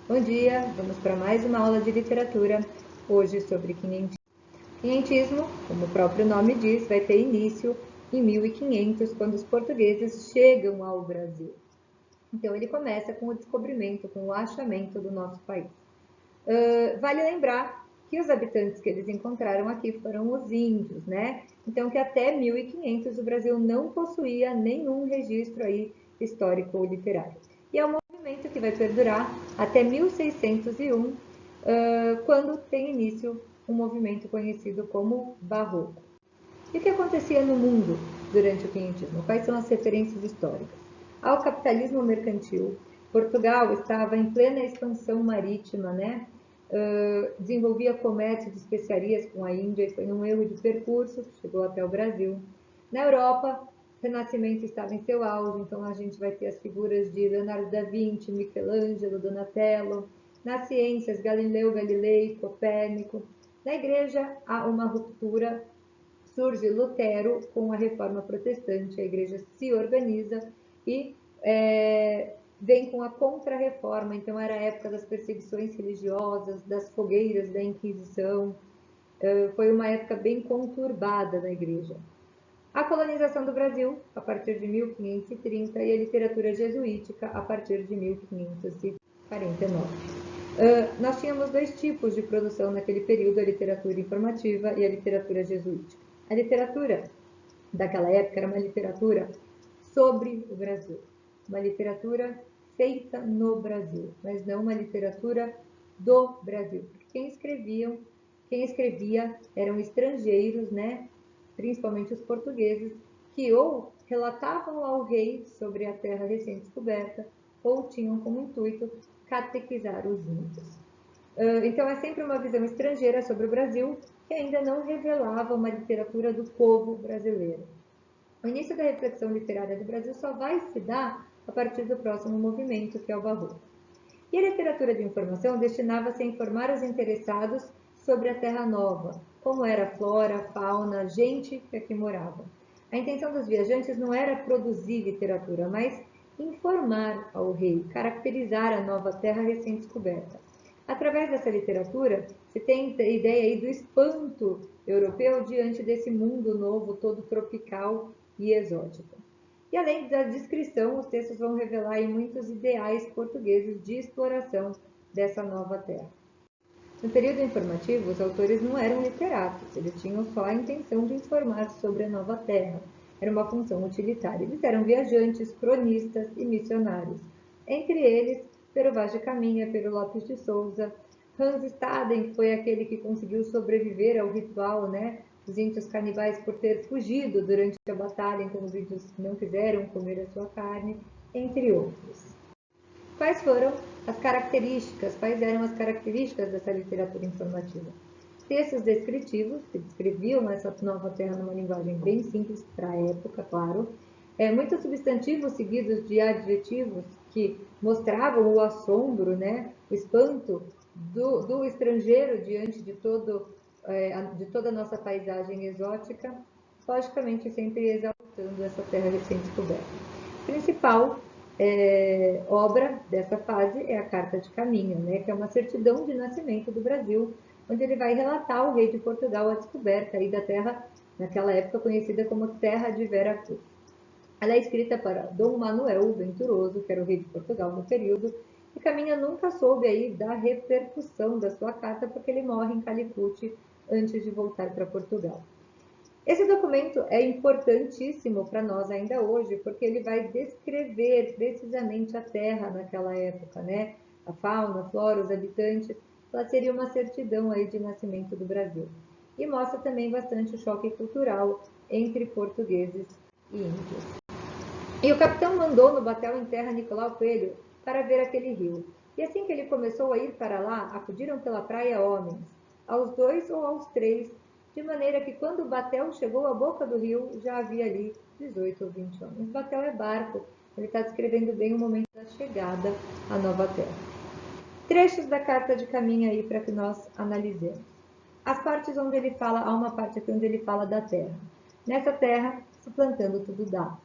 Bom dia, vamos para mais uma aula de literatura, hoje sobre quinhentismo. Quinhentismo, como o próprio nome diz, vai ter início em 1500, quando os portugueses chegam ao Brasil. Então ele começa com o descobrimento, com o achamento do nosso país. Vale lembrar que os habitantes que eles encontraram aqui foram os índios, né? Então que até 1500 o Brasil não possuía nenhum registro aí histórico ou literário. E é um movimento que vai perdurar até 1601, quando tem início um movimento conhecido como Barroco. E o que acontecia no mundo durante o quinhentismo? Quais são as referências históricas? Ao capitalismo mercantil, Portugal estava em plena expansão marítima, né? Desenvolvia comércio de especiarias com a Índia e foi um erro de percurso, chegou até o Brasil. Na Europa, o Renascimento estava em seu auge, então a gente vai ter as figuras de Leonardo da Vinci, Michelangelo, Donatello. Nas ciências, Galileu Galilei, Copérnico. Na igreja, há uma ruptura, surge Lutero com a reforma protestante, a igreja se organiza e vem com a contra-reforma, então era a época das perseguições religiosas, das fogueiras da Inquisição, foi uma época bem conturbada na igreja. A colonização do Brasil, a partir de 1530, e a literatura jesuítica, a partir de 1549. Nós tínhamos dois tipos de produção naquele período, a literatura informativa e a literatura jesuítica. A literatura daquela época era uma literatura sobre o Brasil, uma literatura feita no Brasil, mas não uma literatura do Brasil. Quem escrevia eram estrangeiros, né? Principalmente os portugueses, que ou relatavam ao rei sobre a terra recém-descoberta, ou tinham como intuito catequizar os índios. Então é sempre uma visão estrangeira sobre o Brasil, que ainda não revelava uma literatura do povo brasileiro. O início da reflexão literária do Brasil só vai se dar a partir do próximo movimento, que é o Barroco. E a literatura de informação destinava-se a informar os interessados sobre a Terra Nova, como era a flora, a fauna, a gente que aqui morava. A intenção dos viajantes não era produzir literatura, mas informar ao rei, caracterizar a nova terra recém-descoberta. Através dessa literatura, se tem a ideia aí do espanto europeu diante desse mundo novo, todo tropical e exótico. E além da descrição, os textos vão revelar aí muitos ideais portugueses de exploração dessa nova terra. No período informativo, os autores não eram literatos, eles tinham só a intenção de informar sobre a nova terra. Era uma função utilitária. Eles eram viajantes, cronistas e missionários. Entre eles, Pero Vaz de Caminha, Pero Lopes de Souza, Hans Staden, que foi aquele que conseguiu sobreviver ao ritual, né, dos índios canibais por ter fugido durante a batalha, então os índios não quiseram comer a sua carne, entre outros. Quais foram as características, quais eram as características dessa literatura informativa? Textos descritivos, que descreviam essa nova terra numa linguagem bem simples para a época, claro. Muitos substantivos seguidos de adjetivos que mostravam o assombro, né, o espanto do estrangeiro diante de toda a nossa paisagem exótica, logicamente sempre exaltando essa terra recém-descoberta. Principal obra dessa fase é a Carta de Caminha, né, que é uma certidão de nascimento do Brasil, onde ele vai relatar ao rei de Portugal a descoberta aí da terra, naquela época conhecida como Terra de Vera Cruz. Ela é escrita para Dom Manuel o Venturoso, que era o rei de Portugal no período, e Caminha nunca soube aí da repercussão da sua carta, porque ele morre em Calicut antes de voltar para Portugal. Esse documento é importantíssimo para nós ainda hoje, porque ele vai descrever precisamente a terra naquela época, né? A fauna, a flora, os habitantes. Ela seria uma certidão aí de nascimento do Brasil. E mostra também bastante o choque cultural entre portugueses e índios. E o capitão mandou no batel em terra Nicolau Coelho para ver aquele rio. E assim que ele começou a ir para lá, acudiram pela praia homens, aos 2 ou aos 3, de maneira que quando o batel chegou à boca do rio, já havia ali 18 ou 20 homens. O batel é barco, ele está descrevendo bem o momento da chegada à nova terra. Trechos da carta de Caminha aí para que nós analisemos. As partes onde ele fala, há uma parte aqui onde ele fala da terra. Nessa terra, se plantando tudo dá.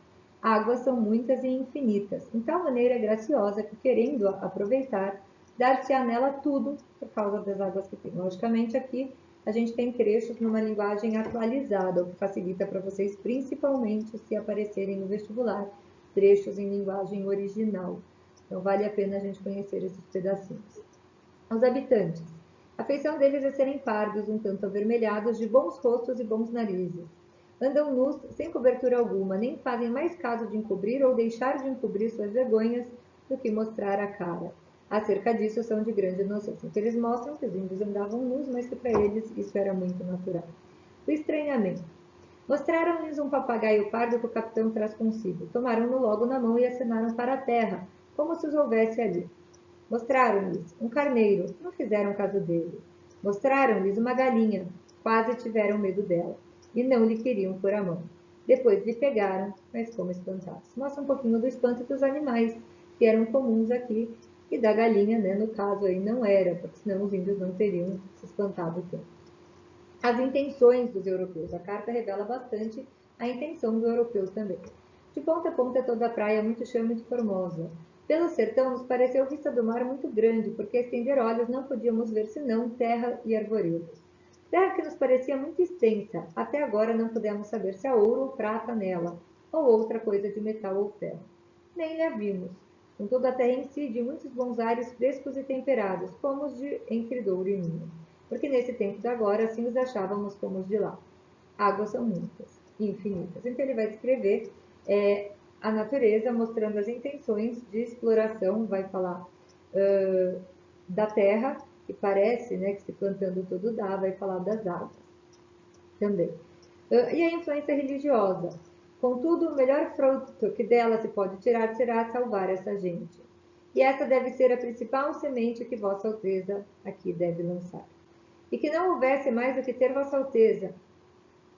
Águas são muitas e infinitas, em tal maneira graciosa que, querendo aproveitar, dar-se-á nela tudo por causa das águas que tem. Logicamente, aqui a gente tem trechos numa linguagem atualizada, o que facilita para vocês, principalmente se aparecerem no vestibular, trechos em linguagem original. Então, vale a pena a gente conhecer esses pedacinhos. Os habitantes. A feição deles é serem pardos, um tanto avermelhados, de bons rostos e bons narizes. Andam nus, sem cobertura alguma, nem fazem mais caso de encobrir ou deixar de encobrir suas vergonhas do que mostrar a cara. Acerca disso, são de grande inocência. Então, eles mostram que os índios andavam nus, mas que para eles isso era muito natural. O estranhamento. Mostraram-lhes um papagaio pardo que o capitão traz consigo. Tomaram-no logo na mão e acenaram para a terra, como se os houvesse ali. Mostraram-lhes um carneiro, não fizeram caso dele. Mostraram-lhes uma galinha, quase tiveram medo dela, e não lhe queriam pôr a mão. Depois lhe pegaram, mas como espantados. Mostra um pouquinho do espanto dos animais, que eram comuns aqui, e da galinha, né, no caso aí não era, porque senão os índios não teriam se espantado tanto. As intenções dos europeus. A carta revela bastante a intenção do europeu também. De ponta a ponta toda a praia muito chã, muito formosa. Pelo sertão nos pareceu vista do mar muito grande, porque a estender olhos não podíamos ver senão terra e arvoredos. Terra que nos parecia muito extensa, até agora não pudemos saber se há ouro ou prata nela, ou outra coisa de metal ou ferro. Nem a vimos. Contudo, a terra incide muitos bons ares frescos e temperados, como os de entre Douro e Minho, porque nesse tempo de agora assim os achávamos como os de lá. Águas são muitas, infinitas. Então ele vai descrever a natureza, mostrando as intenções de exploração, vai falar da terra, que parece, né, que se plantando tudo dá, vai falar das águas também. E a influência religiosa. Contudo, o melhor fruto que dela se pode tirar será salvar essa gente. E essa deve ser a principal semente que Vossa Alteza aqui deve lançar. E que não houvesse mais do que ter Vossa Alteza.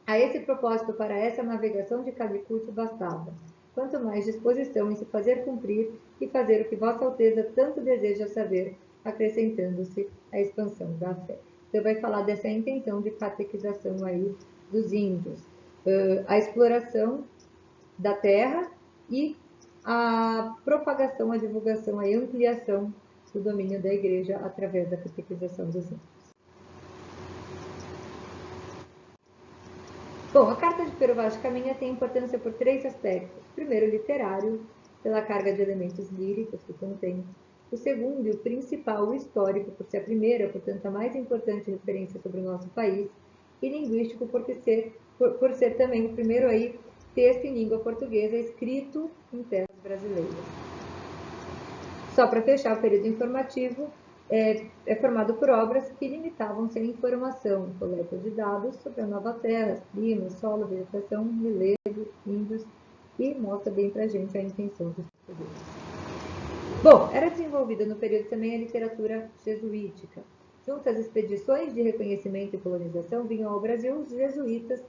A esse propósito, para essa navegação de Calicut bastava. Quanto mais disposição em se fazer cumprir e fazer o que Vossa Alteza tanto deseja saber, acrescentando-se a expansão da fé. Então, vai falar dessa intenção de catequização aí dos índios. A exploração da terra e a propagação, a divulgação, a ampliação do domínio da igreja através da catequização dos índios. Bom, a carta de Pero Vaz de Caminha tem importância por três aspectos. Primeiro, literário, pela carga de elementos líricos que contém. O segundo e o principal, o histórico, por ser a primeira, portanto, a mais importante referência sobre o nosso país. E linguístico, por ser também o primeiro aí texto em língua portuguesa escrito em terras brasileiras. Só para fechar o período informativo, é formado por obras que limitavam-se à informação, coleta de dados sobre a nova terra, clima, solo, vegetação, relevo, índios, e mostra bem para a gente a intenção dos portugueses. Bom, era desenvolvida no período também a literatura jesuítica. Junto às expedições de reconhecimento e colonização, vinham ao Brasil os jesuítas,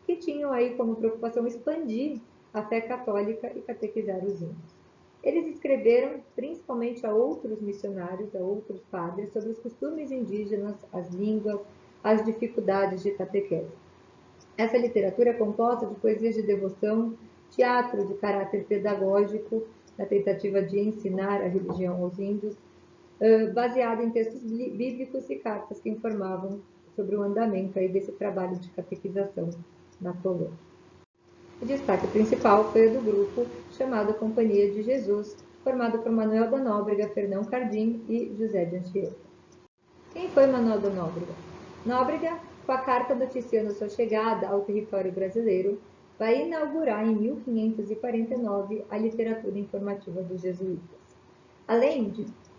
que tinham aí como preocupação expandir a fé católica e catequizar os índios. Eles escreveram principalmente a outros missionários, a outros padres, sobre os costumes indígenas, as línguas, as dificuldades de catequese. Essa literatura é composta de poesias de devoção, teatro de caráter pedagógico, na tentativa de ensinar a religião aos índios, baseado em textos bíblicos e cartas que informavam sobre o andamento aí desse trabalho de catequização na colônia. O destaque principal foi o do grupo chamado Companhia de Jesus, formado por Manuel da Nóbrega, Fernão Cardim e José de Anchieta. Quem foi Manuel da Nóbrega? Nóbrega, com a carta noticiando sua chegada ao território brasileiro, vai inaugurar em 1549 a literatura informativa dos jesuítas. Além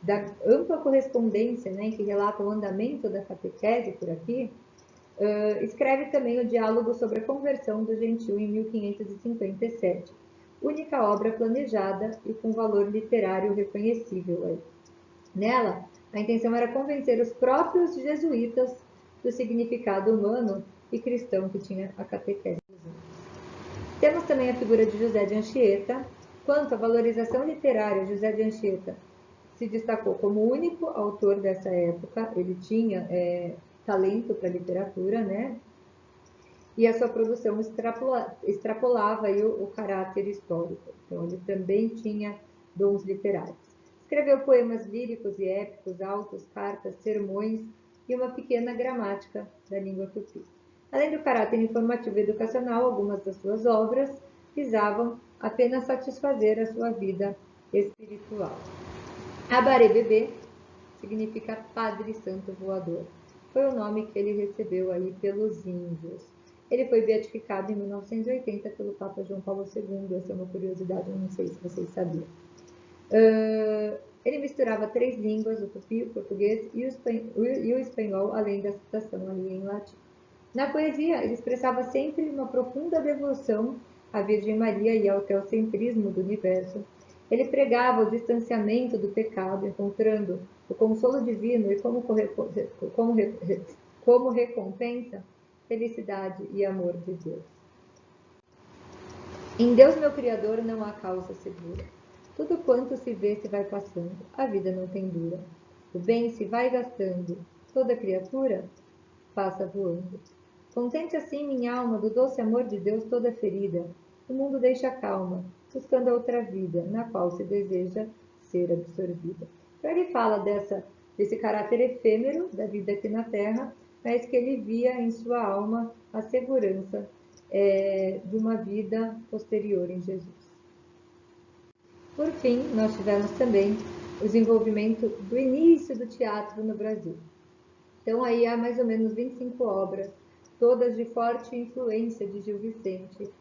da ampla correspondência, né, que relata o andamento da catequese por aqui, escreve também o Diálogo sobre a Conversão do Gentil em 1557, única obra planejada e com valor literário reconhecível aí. Nela, a intenção era convencer os próprios jesuítas do significado humano e cristão que tinha a catequese dos índios. Temos também a figura de José de Anchieta. Quanto à valorização literária, José de Anchieta se destacou como o único autor dessa época. Ele tinha talento para literatura, né? E a sua produção extrapolava aí o caráter histórico. Então, ele também tinha dons literários. Escreveu poemas líricos e épicos, autos, cartas, sermões e uma pequena gramática da língua tupi. Além do caráter informativo e educacional, algumas das suas obras visavam apenas satisfazer a sua vida espiritual. Abaré Bebê significa Padre Santo Voador. Foi o nome que ele recebeu aí pelos índios. Ele foi beatificado em 1980 pelo Papa João Paulo II. Essa é uma curiosidade, eu não sei se vocês sabiam. Ele misturava 3 línguas, o tupi, o português e o espanhol, além da citação ali em latim. Na poesia, ele expressava sempre uma profunda devoção à Virgem Maria e ao teocentrismo do universo. Ele pregava o distanciamento do pecado, encontrando o consolo divino e como recompensa, felicidade e amor de Deus. Em Deus, meu Criador, não há causa segura. Tudo quanto se vê se vai passando, a vida não tem dura. O bem se vai gastando, toda criatura passa voando. Contente assim minha alma do doce amor de Deus toda ferida, o mundo deixa calma, buscando outra vida, na qual se deseja ser absorvida. Então ele fala desse caráter efêmero da vida aqui na Terra, mas que ele via em sua alma a segurança de uma vida posterior em Jesus. Por fim, nós tivemos também o desenvolvimento do início do teatro no Brasil. Então aí há mais ou menos 25 obras, todas de forte influência de Gil Vicente.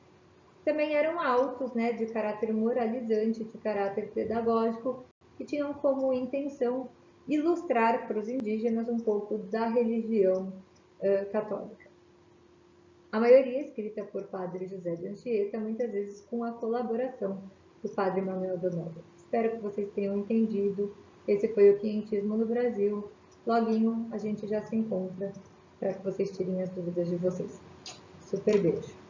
Também eram autos, né, de caráter moralizante, de caráter pedagógico, que tinham como intenção ilustrar para os indígenas um pouco da religião católica. A maioria escrita por Padre José de Anchieta, muitas vezes com a colaboração do Padre Manuel Donório. Espero que vocês tenham entendido. Esse foi o Quientismo no Brasil. Loguinho a gente já se encontra para que vocês tirem as dúvidas de vocês. Super beijo!